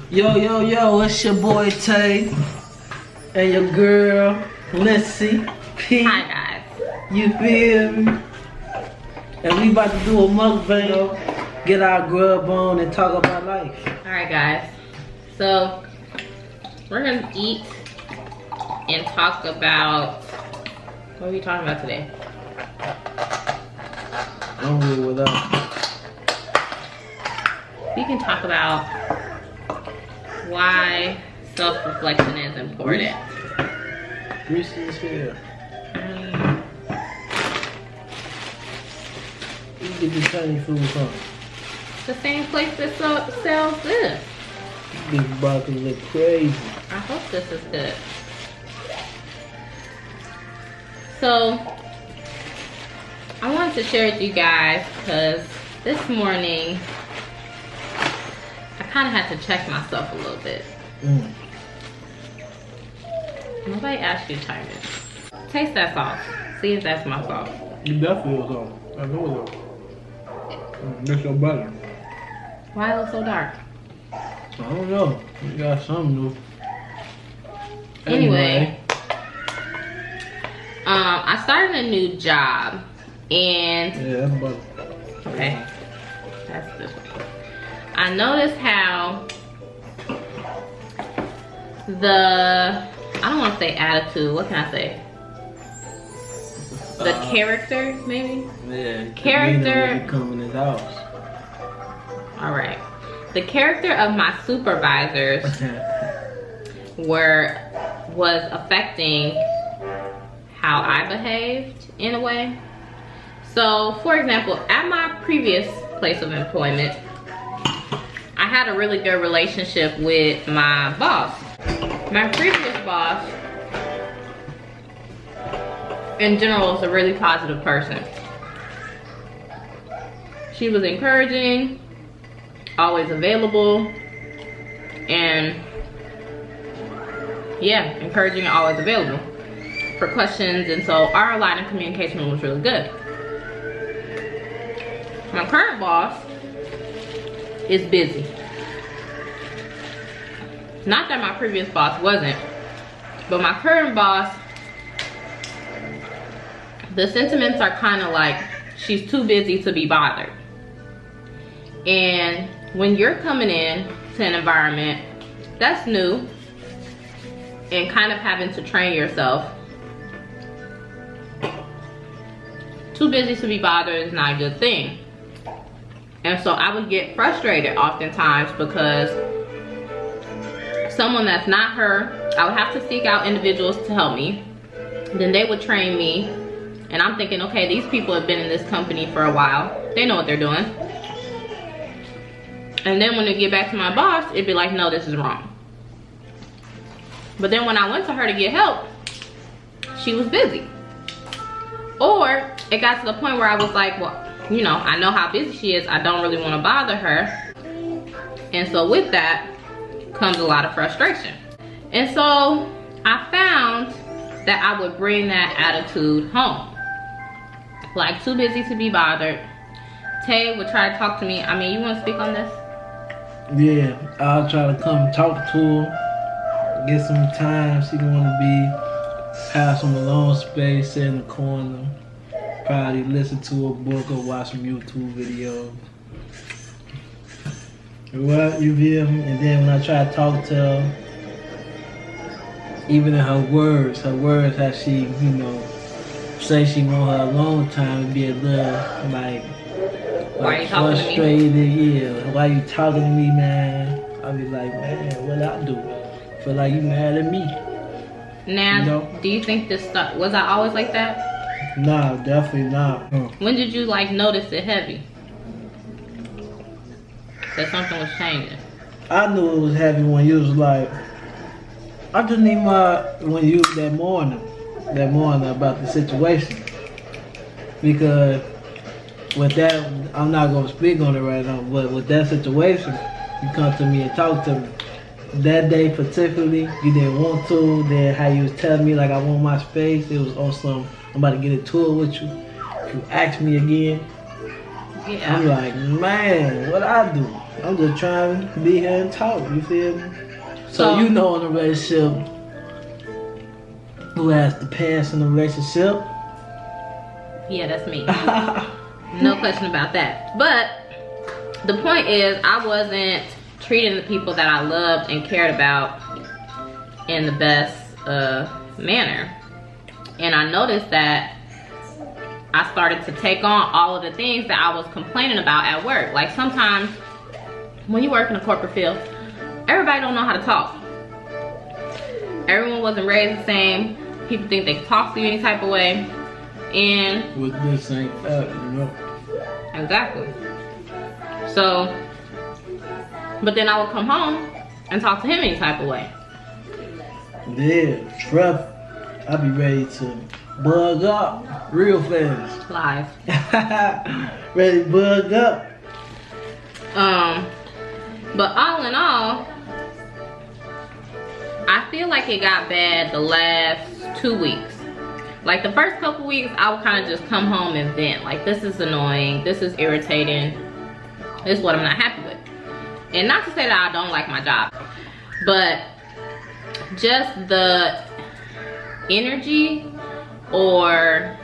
Yo, it's your boy Tay and your girl Lissy P. Hi guys. You feel me? And we about to do a mukbang, get our grub on and talk about life. Alright guys, so we're gonna eat and talk about, what are we talking about today? I'm good with that. We can talk about why self-reflection is important. Greasy as hell. You get the Chinese food from? The same place that sells this. Big broccoli look crazy. I hope this is good. So, I wanted to share with you guys because this morning, I kind of had to check myself a little bit. Nobody asked you to chime in. Taste that sauce. See if that's my sauce. You definitely was on. I know it was. That's your butter. Why it look so dark? I don't know. You got something new. Anyway, I started a new job and yeah, that's butter. okay, that's this one. I noticed how I don't want to say attitude. What can I say? The character, maybe? Yeah. Character. When you come in his house. All right. The character of my supervisors was affecting how I behaved in a way. So, for example, at my previous place of employment, I had a really good relationship with my boss. My previous boss, in general, was a really positive person. She was encouraging, always available, and yeah, encouraging and always available for questions, and so our line of communication was really good. My current boss is busy. Not that my previous boss wasn't, but my current boss, the sentiments are kind of like she's too busy to be bothered. And when you're coming in to an environment that's new and kind of having to train yourself, too busy to be bothered is not a good thing. And so I would get frustrated oftentimes because someone that's not her, I would have to seek out individuals to help me. Then they would train me. And I'm thinking, okay, these people have been in this company for a while. They know what they're doing. And then when they get back to my boss, it'd be like, no, this is wrong. But then when I went to her to get help, she was busy. Or it got to the point where I was like, well, you know, I know how busy she is. I don't really want to bother her. And so with that comes a lot of frustration. And so I found that I would bring that attitude home. Like, too busy to be bothered. Tay would try to talk to me. I mean, you want to speak on this? Yeah, I'll try to come talk to her, get some time. She want to have some alone space, sit in the corner, probably listen to a book or watch some YouTube videos. Well, you feel me? And then when I try to talk to her, even in her words, how she, you know, say she want her alone time, it'd be a little like why are you talking frustrated, to me? Yeah. Why you talking to me, man? I'll be like, man, what I do? Feel like you mad at me. Now, you know? Do you think this stuff, was I always like that? Nah, definitely not. When did you like notice it heavy? That something was changing? I knew it was heavy when you was like, I just need when you that morning about the situation. Because with that, I'm not gonna speak on it right now, but with that situation, you come to me and talk to me. That day particularly, you didn't want to, then how you was telling me like I want my space, it was on some, I'm about to get into it with you. If you ask me again, Yeah. I'm like, man, what I do? I'm just trying to be here and talk, you feel me? So you know in a relationship who has the pass in the relationship? Yeah, that's me. No question about that. But the point is, I wasn't treating the people that I loved and cared about in the best manner. And I noticed that I started to take on all of the things that I was complaining about at work. Like sometimes when you work in a corporate field, everybody don't know how to talk. Everyone wasn't raised the same. People think they can talk to you any type of way. And with this ain't that, you know. Exactly. So, but then I would come home and talk to him any type of way. Yeah, trouble. I be ready to bug up real fast. Live. Ready to bug up. But all in all, I feel like it got bad the last 2 weeks. Like the first couple weeks, I would kind of just come home and vent. Like, this is annoying, this is irritating, this is what I'm not happy with. And not to say that I don't like my job, but just the energy, or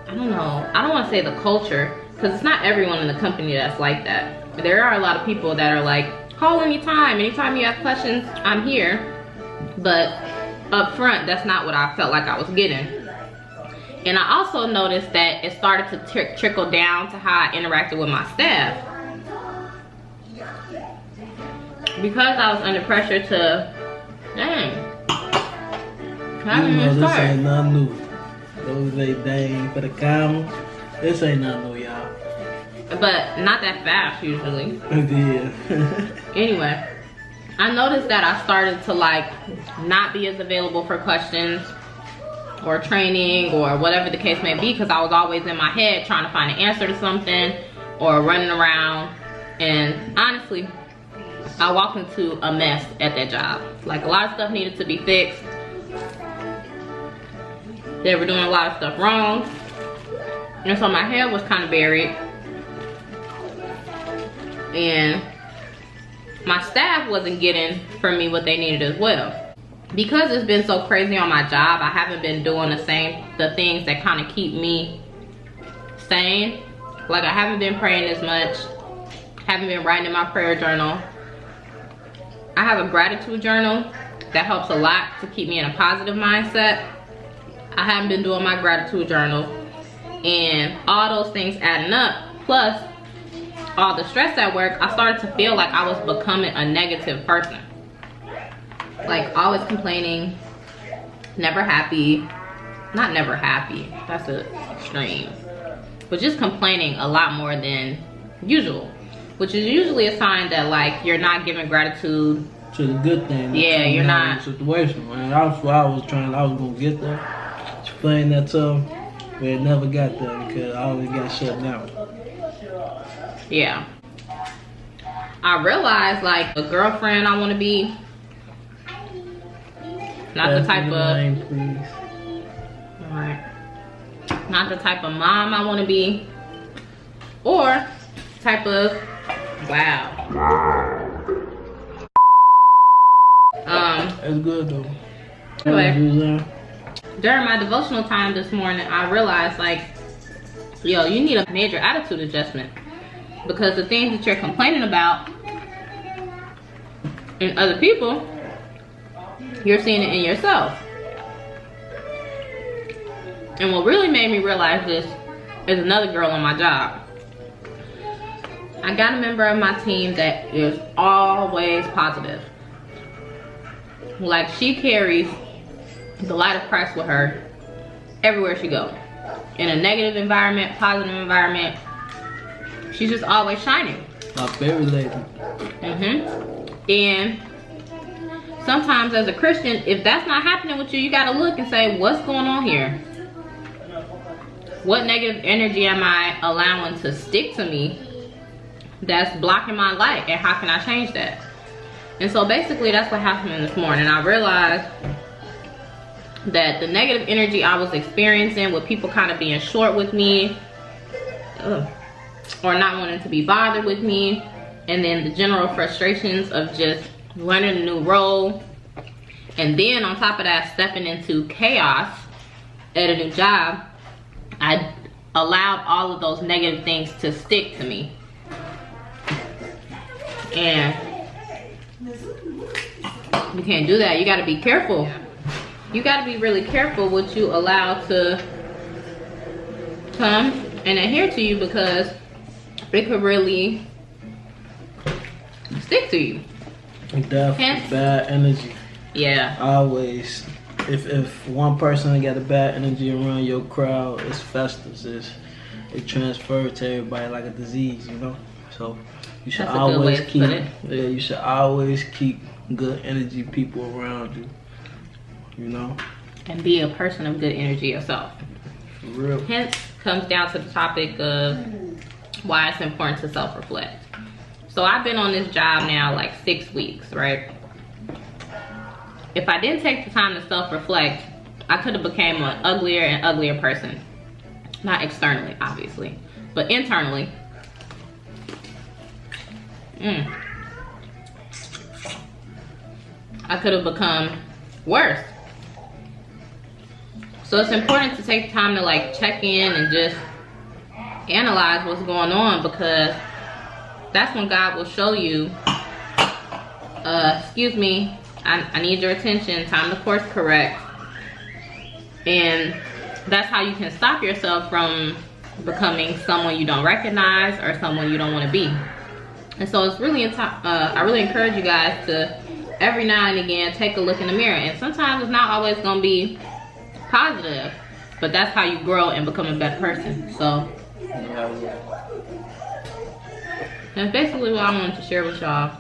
I don't know, I don't want to say the culture, because it's not everyone in the company that's like that. There are a lot of people that are like, call anytime you have questions, I'm here. But up front, that's not what I felt like I was getting. And I also noticed that it started to trickle down to how I interacted with my staff. Because I was under pressure to, dang, how did it start? This ain't nothing new. Those ain't dang for the camera. This ain't nothing new, y'all. But not that fast usually. Yeah. Anyway, I noticed that I started to like not be as available for questions or training or whatever the case may be, because I was always in my head trying to find an answer to something or running around. And honestly, I walked into a mess at that job. Like, a lot of stuff needed to be fixed. They were doing a lot of stuff wrong. And so my head was kind of buried. And my staff wasn't getting from me what they needed as well. Because it's been so crazy on my job, I haven't been doing the things that kind of keep me sane. Like, I haven't been praying as much, haven't been writing in my prayer journal. I have a gratitude journal that helps a lot to keep me in a positive mindset. I haven't been doing my gratitude journal, and all those things adding up, plus all the stress at work, I started to feel like I was becoming a negative person. Like, always complaining, never happy. Not never happy, that's an extreme. But just complaining a lot more than usual. Which is usually a sign that, like, you're not giving gratitude to the good thing. Yeah, you're not. Situation, man. That's what I was gonna get there. Explain that to them, but it never got there because I always got shut down. Yeah. I realized, like, a girlfriend I want to be. Not the type of. Please. Alright. Not the type of mom I want to be. Or type of. Wow. That's good though. Anyway, during my devotional time this morning, I realized, like, yo, you need a major attitude adjustment, because the things that you're complaining about in other people, you're seeing it in yourself. And what really made me realize this is another girl on my job. I got a member of my team that is always positive. Like, she carries the light of Christ with her everywhere she goes. In a negative environment, positive environment, she's just always shining. My favorite lady. And sometimes as a Christian, if that's not happening with you, you gotta look and say, what's going on here? What negative energy am I allowing to stick to me that's blocking my light, and how can I change that? And so basically that's what happened this morning. I realized that the negative energy I was experiencing with people kind of being short with me, or not wanting to be bothered with me, and then the general frustrations of just learning a new role, and then on top of that, stepping into chaos at a new job, I allowed all of those negative things to stick to me. And you can't do that. You got to be careful. You got to be really careful what you allow to come and adhere to you, because it could really stick to you. Definitely bad energy. Yeah. Always. If one person got a bad energy around your crowd, it's festers. It transfers to everybody like a disease, you know. So you should always keep. Yeah, you should always keep good energy people around you. You know. And be a person of good energy yourself. For real. Hence comes down to the topic of why it's important to self-reflect. So I've been on this job now like 6 weeks, right? If I didn't take the time to self-reflect, I could have became an uglier and uglier person. Not externally, obviously, but internally. I could have become worse. So it's important to take time to like check in and just analyze what's going on, because that's when God will show you, excuse me, I need your attention, time to course correct. And that's how you can stop yourself from becoming someone you don't recognize or someone you don't want to be. And so it's really, I really encourage you guys to every now and again take a look in the mirror. And sometimes it's not always going to be positive, but that's how you grow and become a better person. So that's basically what I wanted to share with y'all.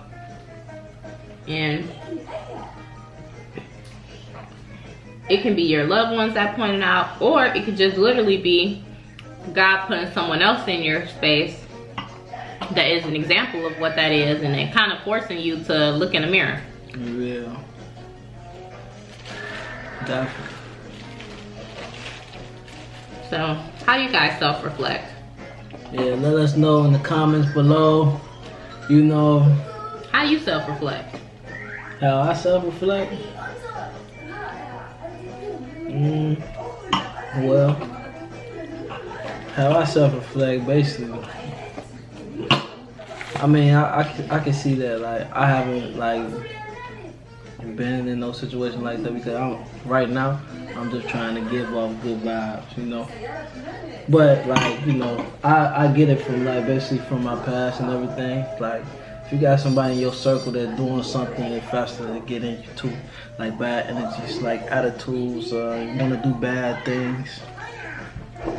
And it can be your loved ones that pointed out, or it could just literally be God putting someone else in your space that is an example of what that is, and then kind of forcing you to look in the mirror. Yeah. Definitely. So, how do you guys self-reflect? Yeah, let us know in the comments below. You know, how you self-reflect? How I self-reflect? Well, how I self-reflect, basically, I mean, I can see that, like, I haven't, like, been in no situation like that, because right now, I'm just trying to give off good vibes, you know. But, like, you know, I get it from, like, basically from my past and everything. Like, if you got somebody in your circle that's doing something faster to get into too, like bad energies, like attitudes, you want to do bad things,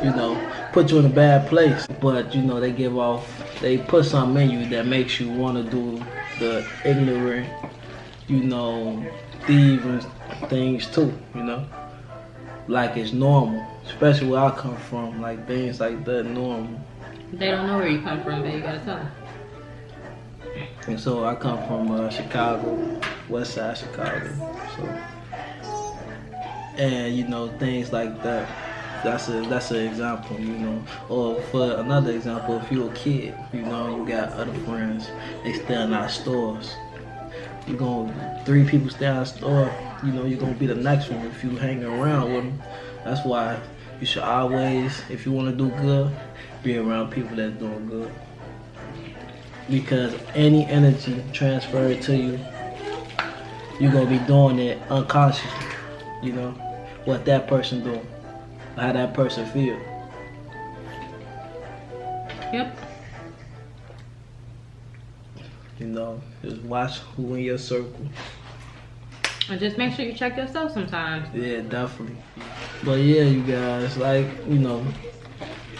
you know, put you in a bad place. But, you know, they put something in you that makes you want to do the ignorant, you know, thieving things too, you know. Like it's normal, especially where I come from, like things like that normal. They don't know where you come from, but you gotta tell them. And so I come from Chicago, West Side Chicago. So, and you know, things like that. That's an example, you know. Or for another example, if you're a kid, you know, you got other friends, they stay in our stores. You gonna 3 people stay in our store, you know, you're gonna be the next one if you hang around with them. That's why you should always, if you want to do good, be around people that's doing good. Because any energy transferred to you, you're gonna be doing it unconsciously. You know, what that person doing, how that person feel. Yep. You know, just watch who in your circle. And just make sure you check yourself sometimes. Yeah, definitely. But yeah, you guys, like, you know,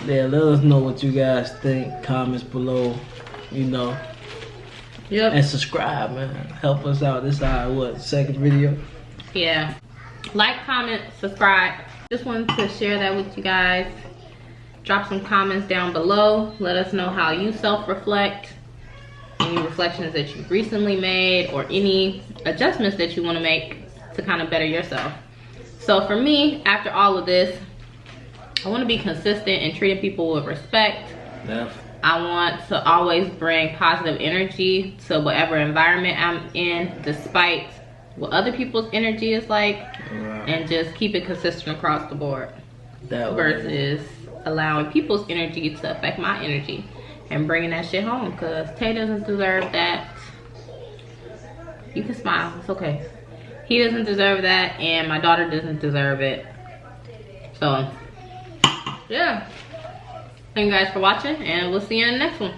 yeah, let us know what you guys think. Comments below, you know. Yep. And subscribe, man. Help us out. This is our, second video? Yeah. Like, comment, subscribe. Just wanted to share that with you guys. Drop some comments down below. Let us know how you self-reflect. Any reflections that you've recently made, or any adjustments that you want to make to kind of better yourself. So for me, after all of this, I want to be consistent and treating people with respect. Definitely. I want to always bring positive energy to whatever environment I'm in, despite what other people's energy is like, and just keep it consistent across the board. Versus allowing people's energy to affect my energy and bringing that shit home, because Tay doesn't deserve that. You can smile, it's okay. He doesn't deserve that, and my daughter doesn't deserve it. So, yeah. Thank you guys for watching, and we'll see you in the next one.